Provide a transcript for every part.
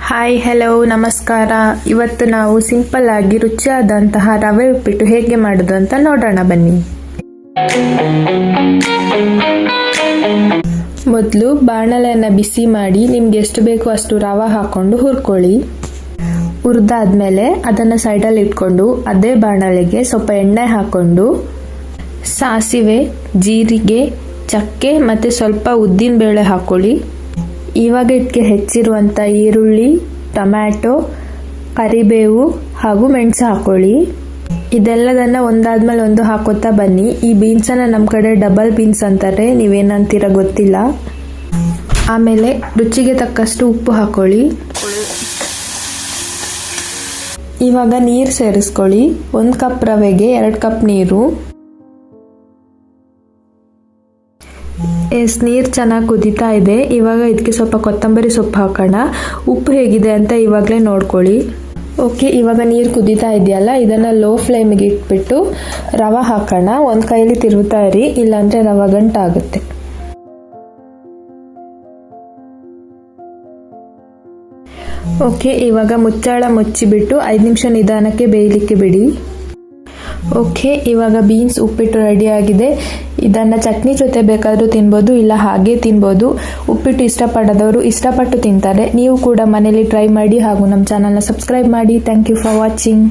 Hi hello ನಮಸ್ಕಾರ. ಇವತ್ತು ನಾವು ಸಿಂಪಲ್ ಆಗಿ ರುಚಿಯಾದಂತಹ ರವೆ ಉಪ್ಪಿಟ್ಟು ಹೇಗೆ ಮಾಡೋದು ಅಂತ ನೋಡೋಣ ಬನ್ನಿ. ಮೊದಲು ಬಾಣಲೆಯನ್ನು ಬಿಸಿ ಮಾಡಿ ನಿಮ್ಗೆ ಎಷ್ಟು ಬೇಕೋ ಅಷ್ಟು ರವೆ ಹಾಕೊಂಡು ಹುರ್ಕೊಳ್ಳಿ. ಹುರಿದಾದ್ಮೇಲೆ ಅದನ್ನು ಸೈಡಲ್ಲಿ ಇಟ್ಕೊಂಡು ಅದೇ ಬಾಣಲೆಗೆ ಸ್ವಲ್ಪ ಎಣ್ಣೆ ಹಾಕೊಂಡು ಸಾಸಿವೆ, ಜೀರಿಗೆ, ಚಕ್ಕೆ ಮತ್ತು ಸ್ವಲ್ಪ ಉದ್ದಿನ ಬೇಳೆ ಹಾಕೊಳ್ಳಿ. ಇವಾಗ ಇದಕ್ಕೆ ಹೆಚ್ಚಿರುವಂಥ ಈರುಳ್ಳಿ, ಟೊಮ್ಯಾಟೊ, ಕರಿಬೇವು ಹಾಗೂ ಮೆಣಸು ಹಾಕೊಳ್ಳಿ. ಇದೆಲ್ಲದನ್ನು ಒಂದಾದ್ಮೇಲೆ ಒಂದು ಹಾಕೋತಾ ಬನ್ನಿ. ಈ ಬೀನ್ಸನ್ನು ನಮ್ಮ ಕಡೆ ಡಬಲ್ ಬೀನ್ಸ್ ಅಂತಾರೆ, ನೀವೇನಂತೀರ ಗೊತ್ತಿಲ್ಲ. ಆಮೇಲೆ ರುಚಿಗೆ ತಕ್ಕಷ್ಟು ಉಪ್ಪು ಹಾಕೊಳ್ಳಿ. ಇವಾಗ ನೀರು ಸೇರಿಸ್ಕೊಳ್ಳಿ. 1 ಕಪ್ ರವೆಗೆ 2 ಕಪ್ ನೀರು. ನೀರು ಚೆನ್ನಾಗಿ ಕುದೀತಾ ಇದೆ. ಇವಾಗ ಇದಕ್ಕೆ ಸ್ವಲ್ಪ ಕೊತ್ತಂಬರಿ ಸೊಪ್ಪು ಹಾಕೋಣ. ಉಪ್ಪು ಹೇಗಿದೆ ಅಂತ ಇವಾಗಲೇ ನೋಡ್ಕೊಳ್ಳಿ. ಓಕೆ, ಇವಾಗ ನೀರು ಕುದೀತಾ ಇದೆಯಲ್ಲ, ಇದನ್ನು ಲೋ ಫ್ಲೇಮಿಗೆ ಇಟ್ಬಿಟ್ಟು ರವೆ ಹಾಕೋಣ. ಒಂದು ಕೈಲಿ ತಿರುಗ್ತಾ ಇರಿ, ಇಲ್ಲಾಂದರೆ ರವೆ ಗಂಟಾಗುತ್ತೆ. ಓಕೆ, ಇವಾಗ ಮುಚ್ಚಾಳ ಮುಚ್ಚಿಬಿಟ್ಟು 5 ನಿಮಿಷ ನಿಧಾನಕ್ಕೆ ಬೇಯಲಿಕ್ಕೆ ಬಿಡಿ. ಓಕೆ, ಇವಾಗ ಬೀನ್ಸ್ ಉಪ್ಪಿಟ್ಟು ರೆಡಿ ಆಗಿದೆ. ಇದನ್ನು ಚಟ್ನಿ ಜೊತೆ ಬೇಕಾದರೂ ತಿನ್ಬೋದು, ಇಲ್ಲ ಹಾಗೆ ತಿನ್ಬೋದು. ಉಪ್ಪಿಟ್ಟು ಇಷ್ಟಪಡೋದವರು ಇಷ್ಟಪಟ್ಟು ತಿಂತಾರೆ. ನೀವು ಕೂಡ ಮನೇಲಿ ಟ್ರೈ ಮಾಡಿ ಹಾಗೂ ನಮ್ಮ ಚಾನಲ್ನ ಸಬ್ಸ್ಕ್ರೈಬ್ ಮಾಡಿ. Thank you for watching.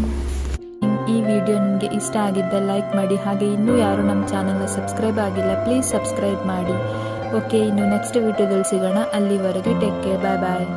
ಈ ವಿಡಿಯೋ ನಿಮಗೆ ಇಷ್ಟ ಆಗಿದ್ದರೆ ಲೈಕ್ ಮಾಡಿ. ಹಾಗೆ ಇನ್ನೂ ಯಾರು ನಮ್ಮ ಚಾನಲ್ನ ಸಬ್ಸ್ಕ್ರೈಬ್ ಆಗಿಲ್ಲ, ಪ್ಲೀಸ್ ಸಬ್ಸ್ಕ್ರೈಬ್ ಮಾಡಿ. ಓಕೆ, ಇನ್ನು ನೆಕ್ಸ್ಟ್ ವಿಡಿಯೋದಲ್ಲಿ ಸಿಗೋಣ. ಅಲ್ಲಿವರೆಗೆ ಟೇಕ್ ಕೇರ್, ಬಾಯ್ ಬಾಯ್.